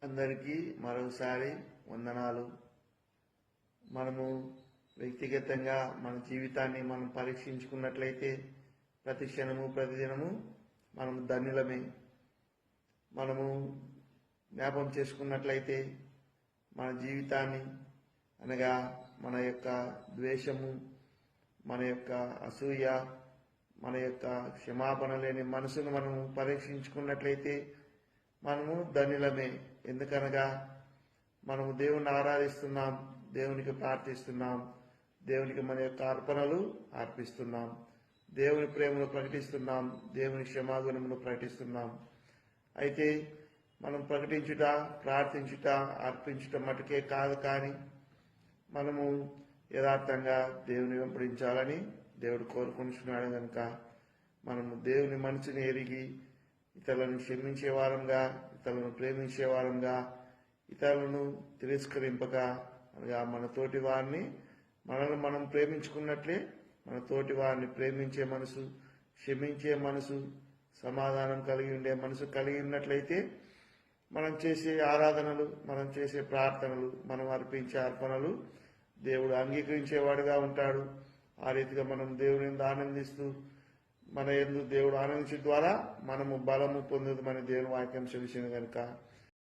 అందరికీ మరోసారి వందనాలు. మనము వ్యక్తిగతంగా మన జీవితాన్ని మనం పరీక్షించుకున్నట్లయితే ప్రతి క్షణము ప్రతిదినము మనము ధన్యులమే. మనము జ్ఞాపం చేసుకున్నట్లయితే మన జీవితాన్ని అనగా మన యొక్క ద్వేషము, మన యొక్క అసూయ, మన యొక్క క్షమాపణ లేని మనసును మనము పరీక్షించుకున్నట్లయితే మనము ధన్యులమే. ఎందుకనగా మనము దేవుని ఆరాధిస్తున్నాం, దేవునికి ప్రార్థిస్తున్నాం, దేవునికి మన యొక్క అర్పణలు అర్పిస్తున్నాం, దేవుని ప్రేమను ప్రకటిస్తున్నాం, దేవుని క్షమాగుణమును ప్రకటిస్తున్నాం. అయితే మనం ప్రకటించుట, ప్రార్థించుట, అర్పించుట మటుకే కాదు, కానీ మనము యథార్థంగా దేవుని వెంబడించాలని దేవుడు కోరుకుంటున్నాడు. కనుక మనము దేవుని మనసుని ఎరిగి ఇతరులను క్షమించే వారంగా, ఇతరులను ప్రేమించే వారంగా, ఇతరులను తిరస్కరింపక అనగా మన తోటి వారిని మనల్ని మనం ప్రేమించుకున్నట్లే మన తోటి వారిని ప్రేమించే మనసు, క్షమించే మనసు, సమాధానం కలిగి ఉండే మనసు కలిగి ఉన్నట్లయితే మనం చేసే ఆరాధనలు, మనం చేసే ప్రార్థనలు, మనం అర్పించే అర్పణలు దేవుడు అంగీకరించేవాడుగా ఉంటాడు. ఆ రీతిగా మనం దేవుని ఆనందిస్తూ మన యందు దేవుడు ఆనందించడం ద్వారా మనము బలము పొందుతామని దేవుని వాక్యం తెలిసింది. కనుక